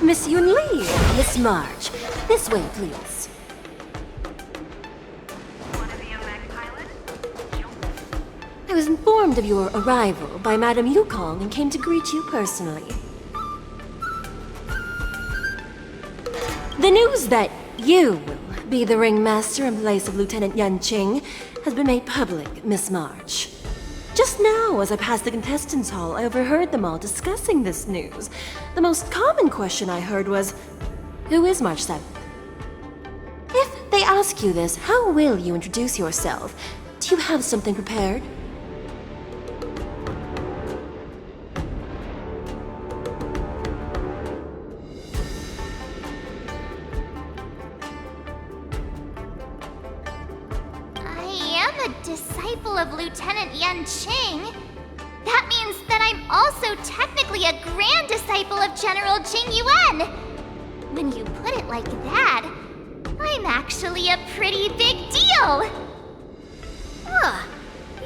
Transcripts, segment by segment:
Miss Yun Li, Miss March. This way, please. I was informed of your arrival by Madame Yukong and came to greet you personally. The news that you will be the ringmaster in place of Lieutenant Yan Qing has been made public, Miss March. Just now, as I passed the contestants' hall, I overheard them all discussing this news. The most common question I heard was, who is March 7th? If they ask you this, how will you introduce yourself? Do you have something prepared? Disciple of Lieutenant Yan Qing? That means that I'm also technically a grand disciple of General Jing Yuan. When you put it like that, I'm actually a pretty big deal.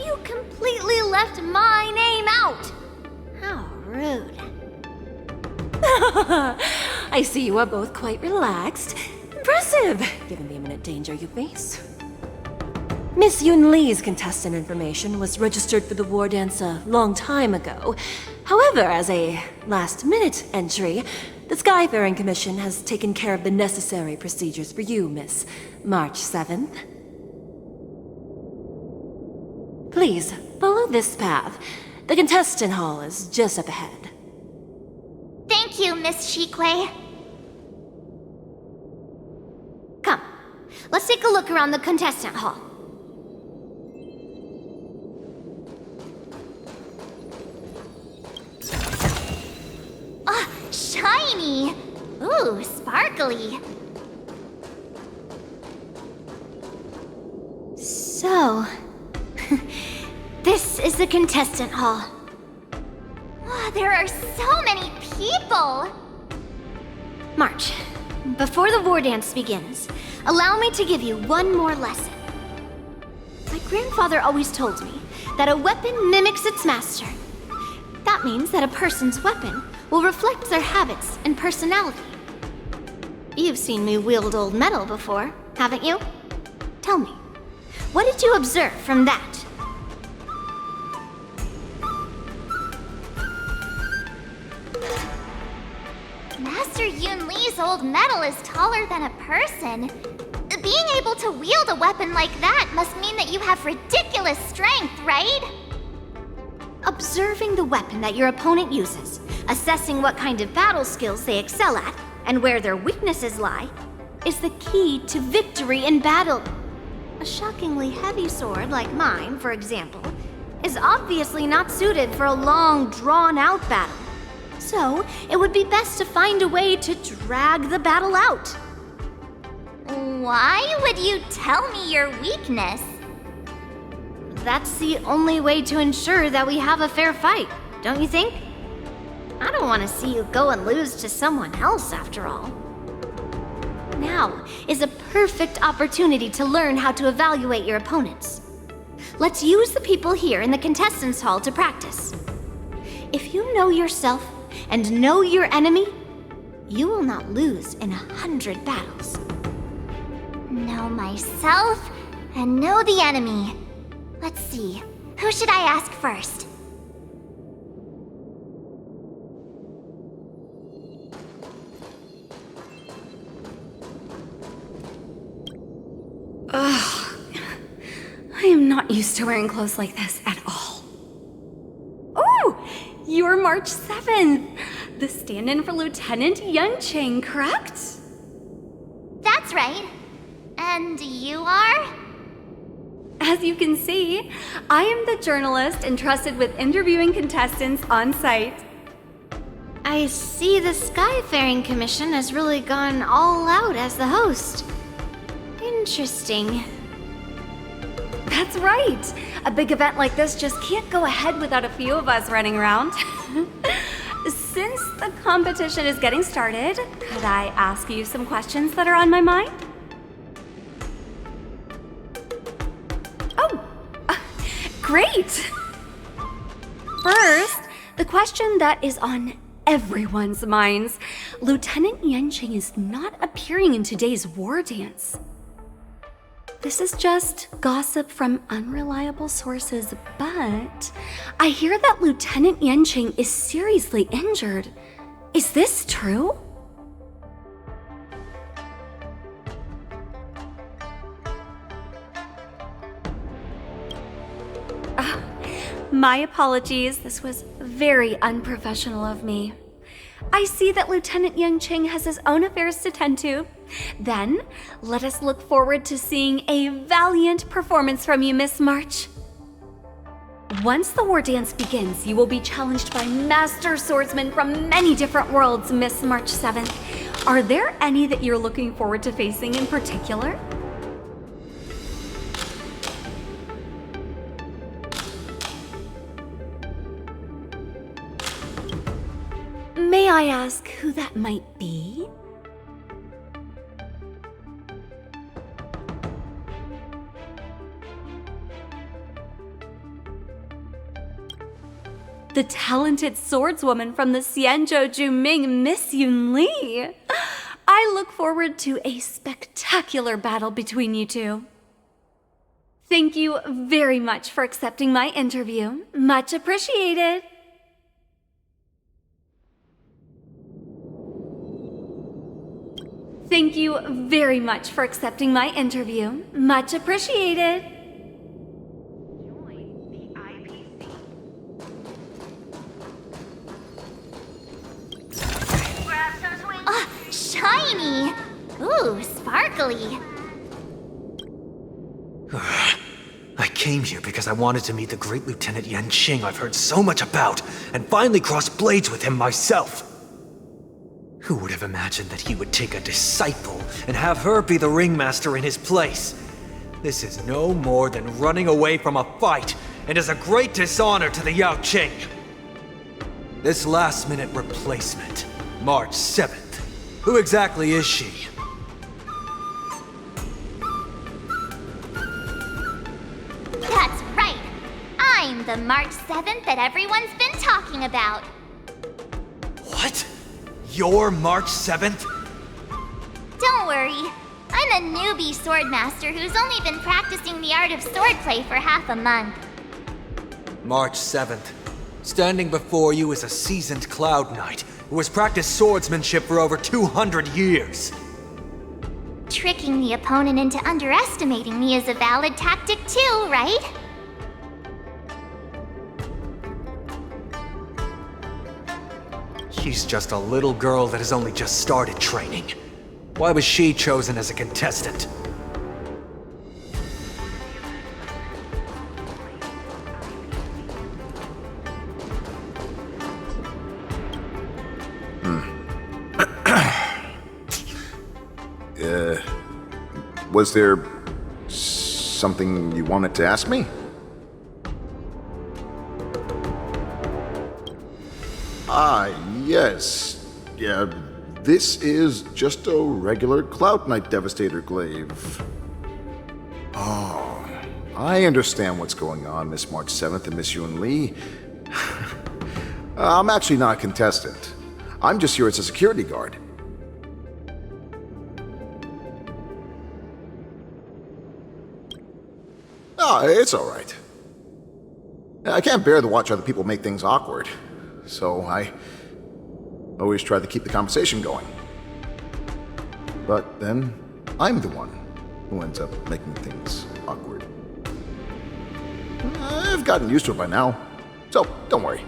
You completely left my name out. How rude. I see you are both quite relaxed. Impressive, given the imminent danger you face. Miss Yun Li's contestant information was registered for the war dance a long time ago. However, as a last-minute entry, the Skyfaring Commission has taken care of the necessary procedures for you, Miss March 7th. Please, follow this path. The contestant hall is just up ahead. Thank you, Miss Shikui. Come, let's take a look around the contestant hall. Shiny! Ooh, sparkly. So, this is the contestant hall. There are so many people! March, before the war dance begins, allow me to give you one more lesson. My grandfather always told me that a weapon mimics its master. That means that a person's weapon will reflect their habits and personality. You've seen me wield old metal before, haven't you? Tell me, what did you observe from that? Master Yun Li's old metal is taller than a person. Being able to wield a weapon like that must mean that you have ridiculous strength, right? Observing the weapon that your opponent uses, assessing what kind of battle skills they excel at, and where their weaknesses lie, is the key to victory in battle. A shockingly heavy sword like mine, for example, is obviously not suited for a long, drawn-out battle. So, it would be best to find a way to drag the battle out. Why would you tell me your weakness? That's the only way to ensure that we have a fair fight, don't you think? I don't want to see you go and lose to someone else, after all. Now is a perfect opportunity to learn how to evaluate your opponents. Let's use the people here in the contestants' hall to practice. If you know yourself and know your enemy, you will not lose in 100 battles. Know myself and know the enemy. Let's see, who should I ask first? Ugh. I am not used to wearing clothes like this at all. Oh! You're March 7th! The stand-in for Lieutenant Yan Qing, correct? That's right. And you are? As you can see, I am the journalist entrusted with interviewing contestants on site. I see the Skyfaring Commission has really gone all out as the host. Interesting. That's right! A big event like this just can't go ahead without a few of us running around. Since the competition is getting started, could I ask you some questions that are on my mind? Oh, great! First, the question that is on everyone's minds. Lieutenant Yanqing is not appearing in today's war dance. This is just gossip from unreliable sources, but I hear that Lieutenant Yanqing is seriously injured. Is this true? My apologies, this was very unprofessional of me. I see that Lieutenant Yanqing has his own affairs to tend to. Then, let us look forward to seeing a valiant performance from you, Miss March. Once the war dance begins, you will be challenged by master swordsmen from many different worlds, Miss March 7th. Are there any that you're looking forward to facing in particular? May I ask who that might be? The talented swordswoman from the Xianzhou Juming, Miss Yun Li. I look forward to a spectacular battle between you two. Thank you very much for accepting my interview. Much appreciated. Thank you very much for accepting my interview. Much appreciated. Shiny! Ooh, sparkly. I came here because I wanted to meet the great Lieutenant Yanqing I've heard so much about, and finally cross blades with him myself. Who would have imagined that he would take a disciple and have her be the ringmaster in his place? This is no more than running away from a fight, and is a great dishonor to the Yao Qing. This last-minute replacement, March 7th. Who exactly is she? That's right. I'm the March 7th that everyone's been talking about. What? You're March 7th? Don't worry. I'm a newbie swordmaster who's only been practicing the art of swordplay for half a month. March 7th. Standing before you is a seasoned Cloud Knight who has practiced swordsmanship for over 200 years. Tricking the opponent into underestimating me is a valid tactic too, right? She's just a little girl that has only just started training. Why was she chosen as a contestant? Was there something you wanted to ask me? Yes. Yeah, this is just a regular Cloud Knight Devastator glaive. Oh, I understand what's going on, Miss March 7th and Miss Yun Li. I'm actually not a contestant. I'm just here as a security guard. Oh, it's all right. I can't bear to watch other people make things awkward, so I always try to keep the conversation going. But then, I'm the one who ends up making things awkward. I've gotten used to it by now, so don't worry.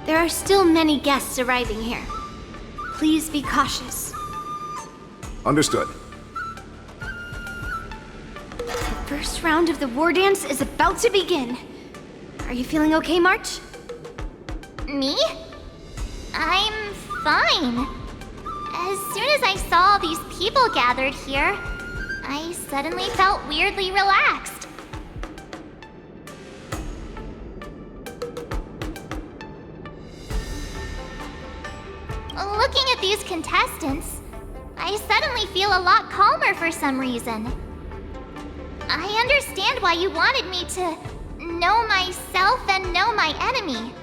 There are still many guests arriving here. Please be cautious. Understood. The first round of the war dance is about to begin. Are you feeling okay, March? Me? I'm fine. As soon as I saw all these people gathered here, I suddenly felt weirdly relaxed. Looking at these contestants, I suddenly feel a lot calmer for some reason. I understand why you wanted me to know myself and know my enemy.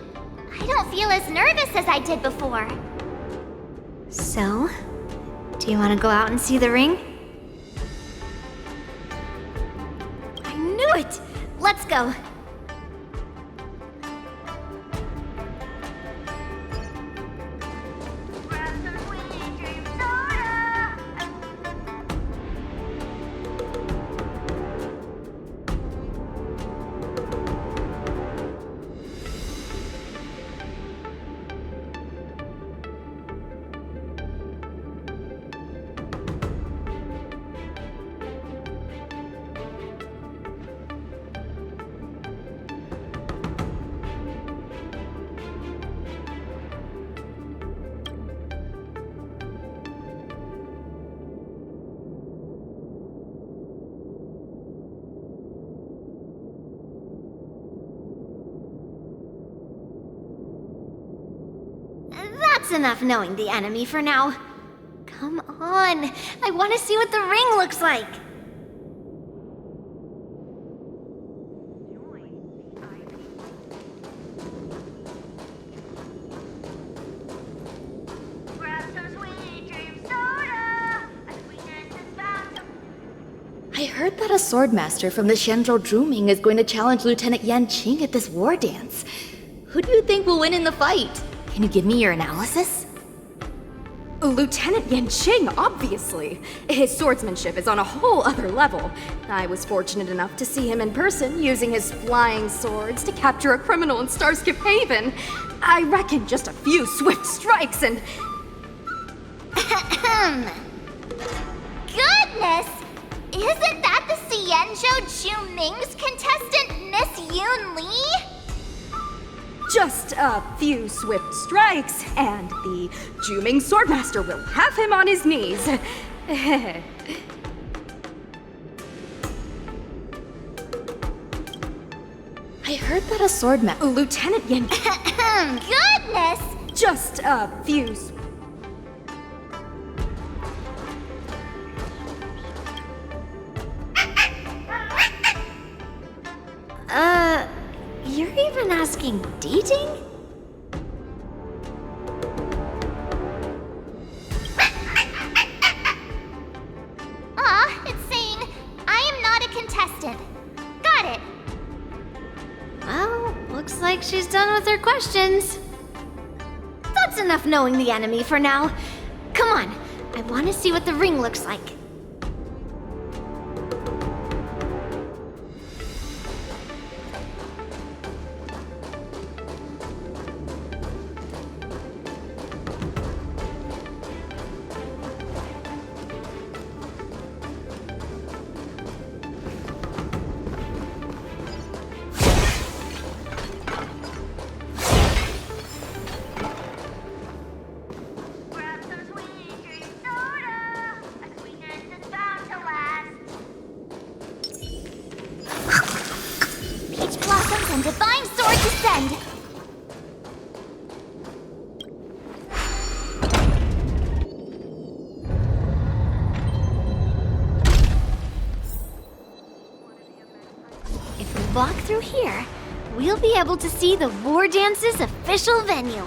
I don't feel as nervous as I did before. So, do you want to go out and see the ring? I knew it! Let's go! That's enough knowing the enemy for now. Come on, I want to see what the ring looks like. I heard that a swordmaster from the Shenzhou Druming is going to challenge Lieutenant Yanqing at this war dance. Who do you think will win in the fight? Can you give me your analysis? Lieutenant Yanqing, obviously. His swordsmanship is on a whole other level. I was fortunate enough to see him in person, using his flying swords to capture a criminal in Starskip Haven. I reckon just a few swift strikes and... Goodness! Isn't that the Xianzhou Juming's contestant, Miss Yoon Lee? Just a few swift strikes, and the Juming Swordmaster will have him on his knees. I heard that a swordmaster... Lieutenant Yan... Goodness! Just a few... You're even asking dating? It's saying, I am not a contestant. Got it. Well, looks like she's done with her questions. That's enough knowing the enemy for now. Come on, I want to see what the ring looks like. And divine sword descend! If we walk through here, we'll be able to see the War Dance's official venue.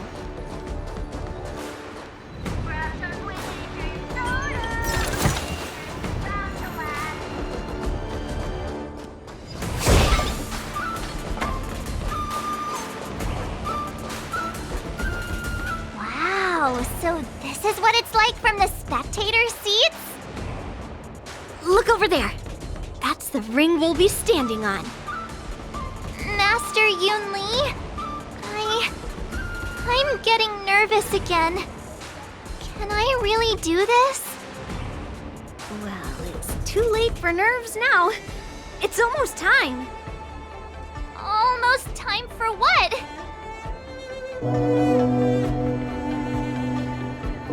So this is what it's like from the spectator seats? Look over there. That's the ring we'll be standing on. Master Yoon Lee? I'm getting nervous again. Can I really do this? Well, it's too late for nerves now. It's almost time. Almost time for what?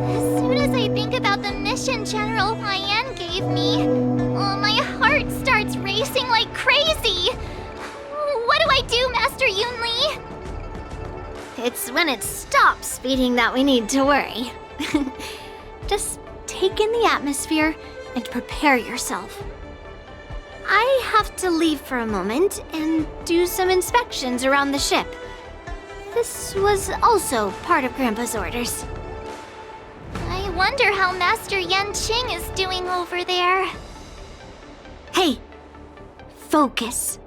As soon as I think about the mission General Hyan gave me, my heart starts racing like crazy. What do I do, Master Yoon Lee? It's when it stops beating that we need to worry. Just take in the atmosphere and prepare yourself. I have to leave for a moment and do some inspections around the ship. This was also part of Grandpa's orders. I wonder how Master Yanqing is doing over there. Hey, focus.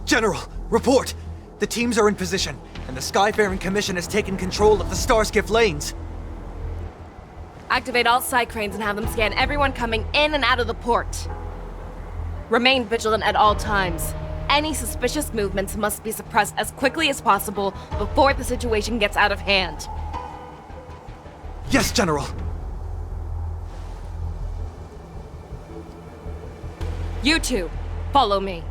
General, report! The teams are in position, and the Skyfaring Commission has taken control of the Starskiff lanes. Activate all side cranes and have them scan everyone coming in and out of the port. Remain vigilant at all times. Any suspicious movements must be suppressed as quickly as possible before the situation gets out of hand. Yes, General! You two, follow me.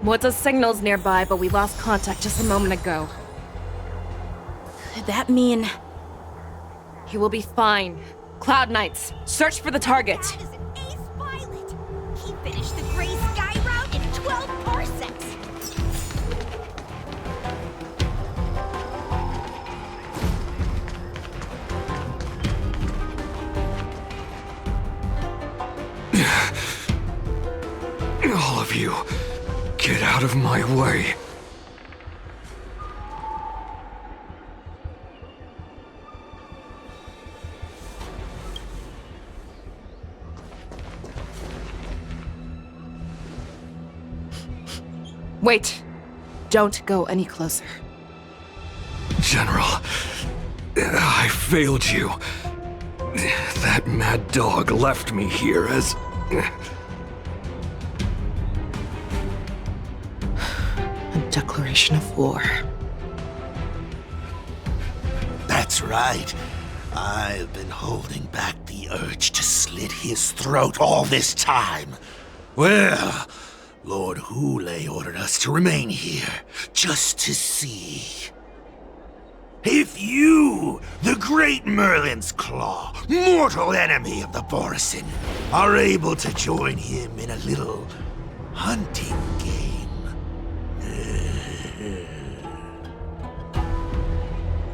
What's signal's nearby, but we lost contact just a moment ago. Could that mean... He will be fine. Cloud Knights, search for the target. That is an ace pilot. He finished the Gray Sky route in 12 parsecs. All of you, get out of my way. Wait. Don't go any closer. General, I failed you. That mad dog left me here as... A declaration of war. That's right. I've been holding back the urge to slit his throat all this time. Well, Lord Hule ordered us to remain here, just to see. If you, the great Merlin's Claw, mortal enemy of the Borisin, are able to join him in a little hunting game.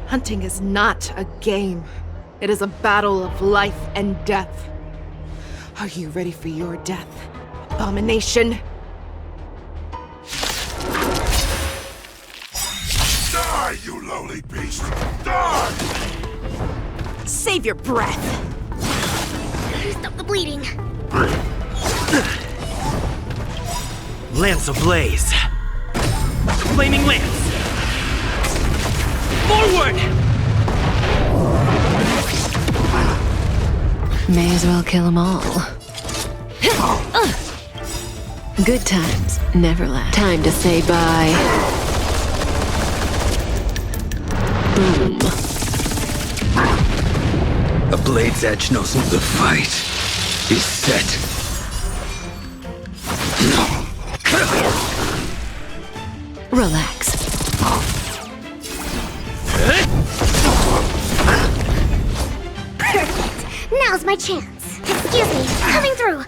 Hunting is not a game. It is a battle of life and death. Are you ready for your death, abomination? Die, you lowly beast! Die! Save your breath. Stop the bleeding. Lance ablaze! Flaming lance! Forward! May as well kill them all. Good times never last. Time to say bye. Boom. A blade's edge knows the fight is set. Relax. Perfect. Now's my chance. Excuse me, coming through.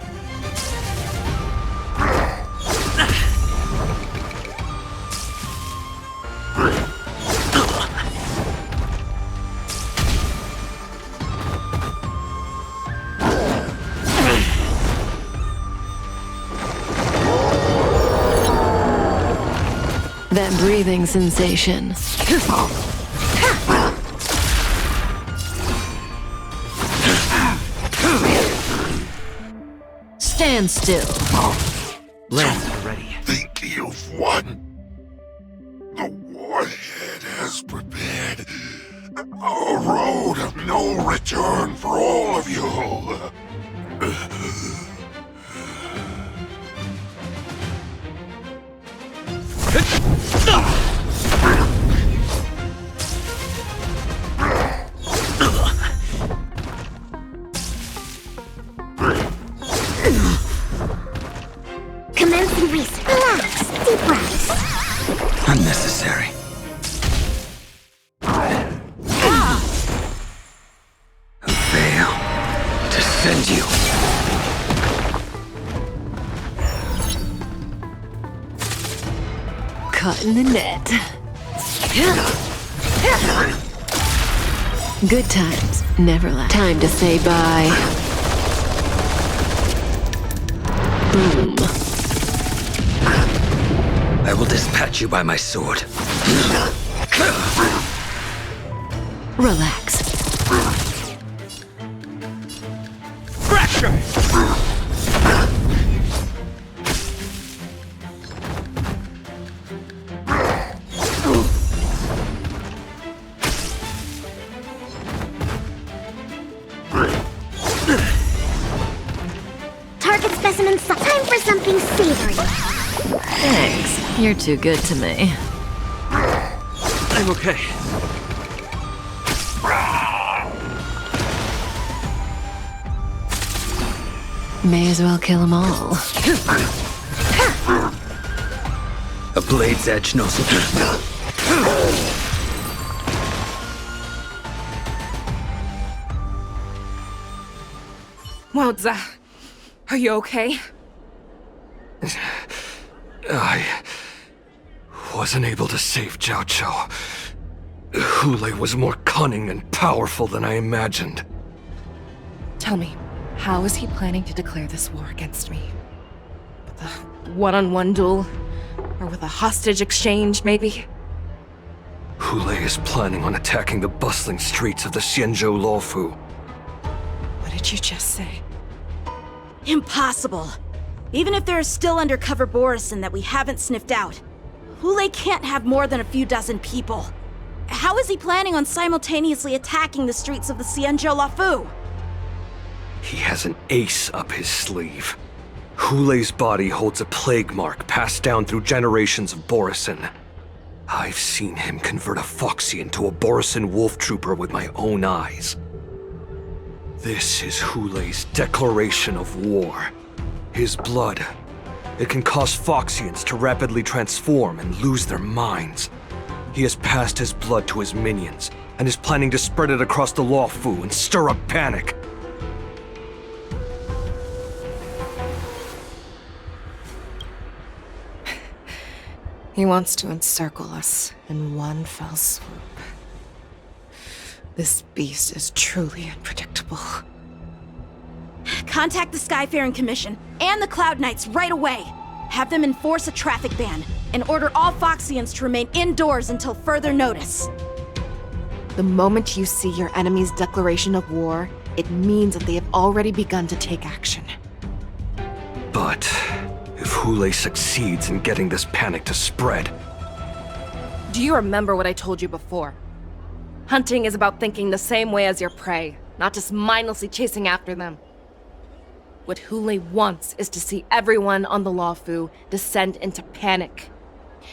That breathing sensation. Stand still. Lance ready. Think you've won? The warhead has prepared a road of no return for all of you. Commencing reset. Relax. Deep breaths. Unnecessary. A veil to send you. Caught in the net. Good times never last. Time to say bye. Boom. I will dispatch you by my sword. Relax. Fracture! Target specimen time for something savory. Thanks. You're too good to me. I'm okay. May as well kill them all. A blade's edge knows it. Wowza. Are you okay? I wasn't able to save Jiao Chou. Hule was more cunning and powerful than I imagined. Tell me, how is he planning to declare this war against me? With a one-on-one duel? Or with a hostage exchange, maybe? Hule is planning on attacking the bustling streets of the Xianzhou Luofu. What did you just say? Impossible. Even if there is still undercover Borison that we haven't sniffed out, Hule can't have more than a few dozen people. How is he planning on simultaneously attacking the streets of the Xianzhou Luofu? He has an ace up his sleeve. Hule's body holds a plague mark passed down through generations of Borison. I've seen him convert a Foxy into a Borison wolf trooper with my own eyes. This is Hule's declaration of war. His blood. It can cause Foxians to rapidly transform and lose their minds. He has passed his blood to his minions, and is planning to spread it across the Luofu and stir up panic. He wants to encircle us in one fell swoop. This beast is truly unpredictable. Contact the Skyfaring Commission and the Cloud Knights right away. Have them enforce a traffic ban and order all Foxians to remain indoors until further notice. The moment you see your enemy's declaration of war, it means that they have already begun to take action. But if Hule succeeds in getting this panic to spread... Do you remember what I told you before? Hunting is about thinking the same way as your prey, not just mindlessly chasing after them. What Hule wants is to see everyone on the Luofu descend into panic.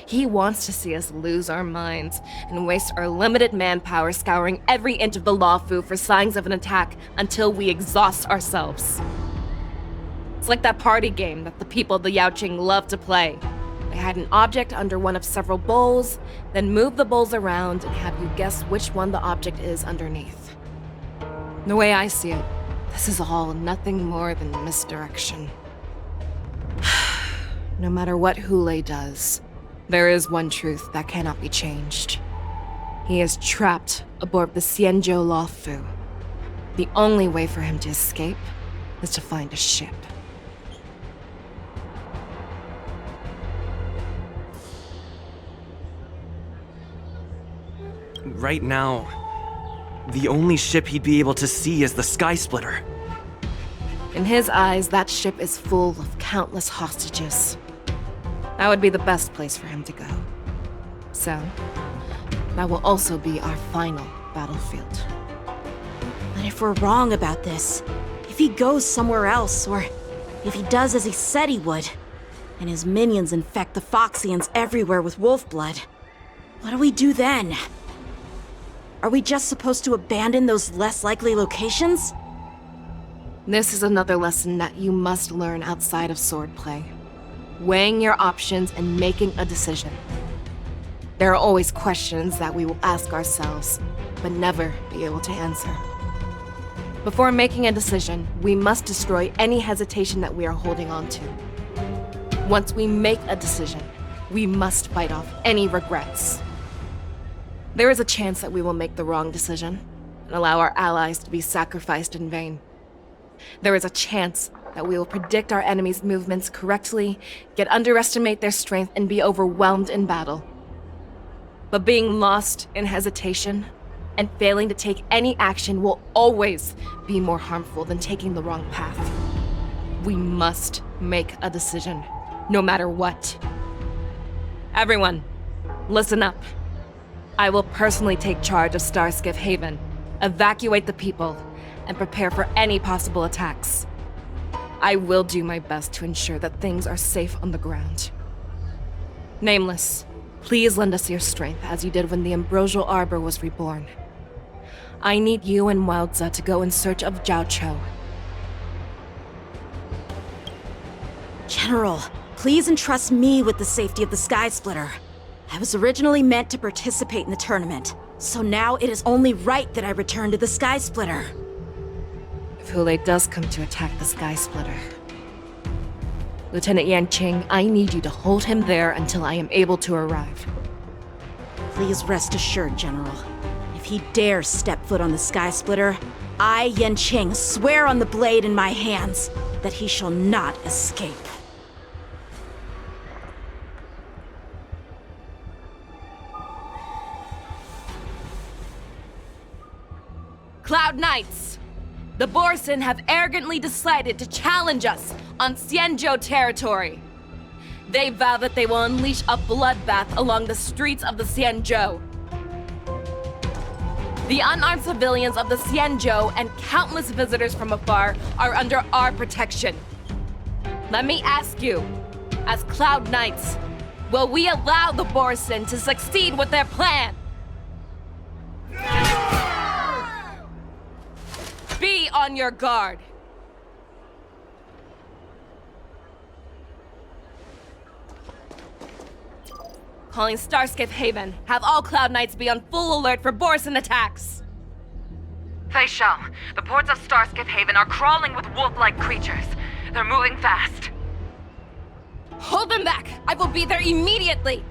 He wants to see us lose our minds and waste our limited manpower scouring every inch of the Luofu for signs of an attack until we exhaust ourselves. It's like that party game that the people of the Yaoqing love to play. They hide an object under one of several bowls, then move the bowls around and have you guess which one the object is underneath. The way I see it, this is all nothing more than misdirection. No matter what Hule does, there is one truth that cannot be changed. He is trapped aboard the Xianzhou Luofu. The only way for him to escape is to find a ship. Right now, the only ship he'd be able to see is the Sky Splitter. In his eyes, that ship is full of countless hostages. That would be the best place for him to go. So, that will also be our final battlefield. But if we're wrong about this, if he goes somewhere else, or if he does as he said he would, and his minions infect the Foxians everywhere with wolf blood, what do we do then? Are we just supposed to abandon those less likely locations? This is another lesson that you must learn outside of swordplay. Weighing your options and making a decision. There are always questions that we will ask ourselves, but never be able to answer. Before making a decision, we must destroy any hesitation that we are holding on to. Once we make a decision, we must fight off any regrets. There is a chance that we will make the wrong decision, and allow our allies to be sacrificed in vain. There is a chance that we will predict our enemies' movements correctly, yet underestimate their strength and be overwhelmed in battle. But being lost in hesitation and failing to take any action will always be more harmful than taking the wrong path. We must make a decision, no matter what. Everyone, listen up. I will personally take charge of Starskiff Haven, evacuate the people, and prepare for any possible attacks. I will do my best to ensure that things are safe on the ground. Nameless, please lend us your strength as you did when the Ambrosial Arbor was reborn. I need you and Wildza to go in search of Zhao Cho. General, please entrust me with the safety of the Sky Splitter. I was originally meant to participate in the tournament, so now it is only right that I return to the Sky Splitter. If Hulei does come to attack the Sky Splitter, Lieutenant Yanqing, I need you to hold him there until I am able to arrive. Please rest assured, General. If he dares step foot on the Sky Splitter, I, Yanqing, swear on the blade in my hands that he shall not escape. Cloud Knights! The Borson have arrogantly decided to challenge us on Xianzhou territory. They vow that they will unleash a bloodbath along the streets of the Xianzhou. The unarmed civilians of the Xianzhou and countless visitors from afar are under our protection. Let me ask you, as Cloud Knights, will we allow the Borson to succeed with their plan? Be on your guard. Calling Starskiff Haven. Have all Cloud Knights be on full alert for Borson attacks. Fei Shao, the ports of Starskiff Haven are crawling with wolf-like creatures. They're moving fast. Hold them back! I will be there immediately!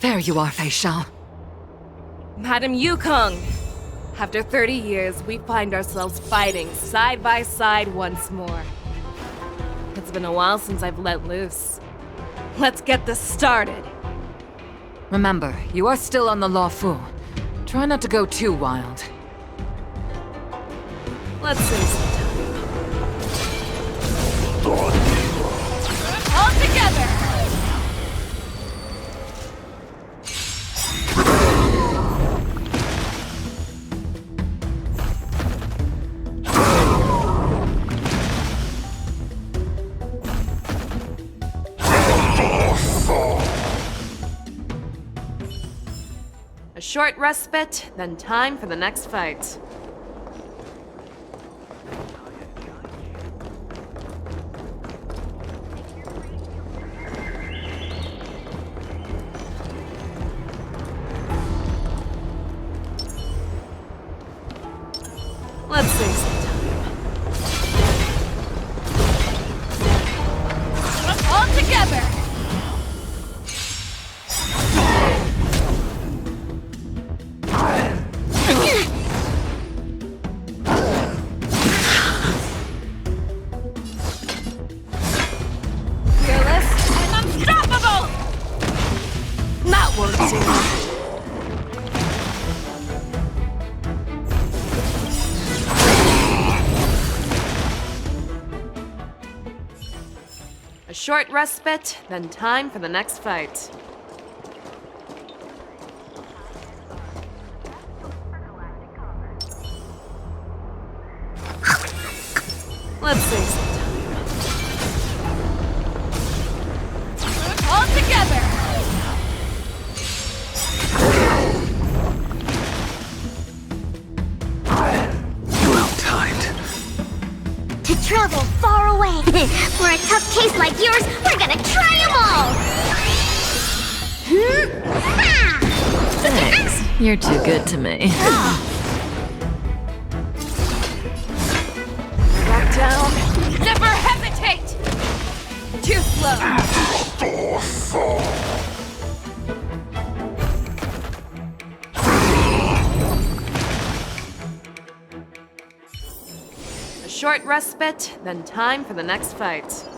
There you are, Fei Shao. Madam Yukong! After 30 years, we find ourselves fighting side by side once more. It's been a while since I've let loose. Let's get this started. Remember, you are still on the Luofu. Try not to go too wild. Let's save some time. All together! A short respite, then time for the next fight. Let's save some time. All together! Fearless and unstoppable! That works. A short respite, then time for the next fight. Let's save some time. All together! travel far away. For a tough case like yours, we're gonna try them all! Thanks. You're too good to me. Back down. Never hesitate! Too slow. A short respite, then time for the next fight.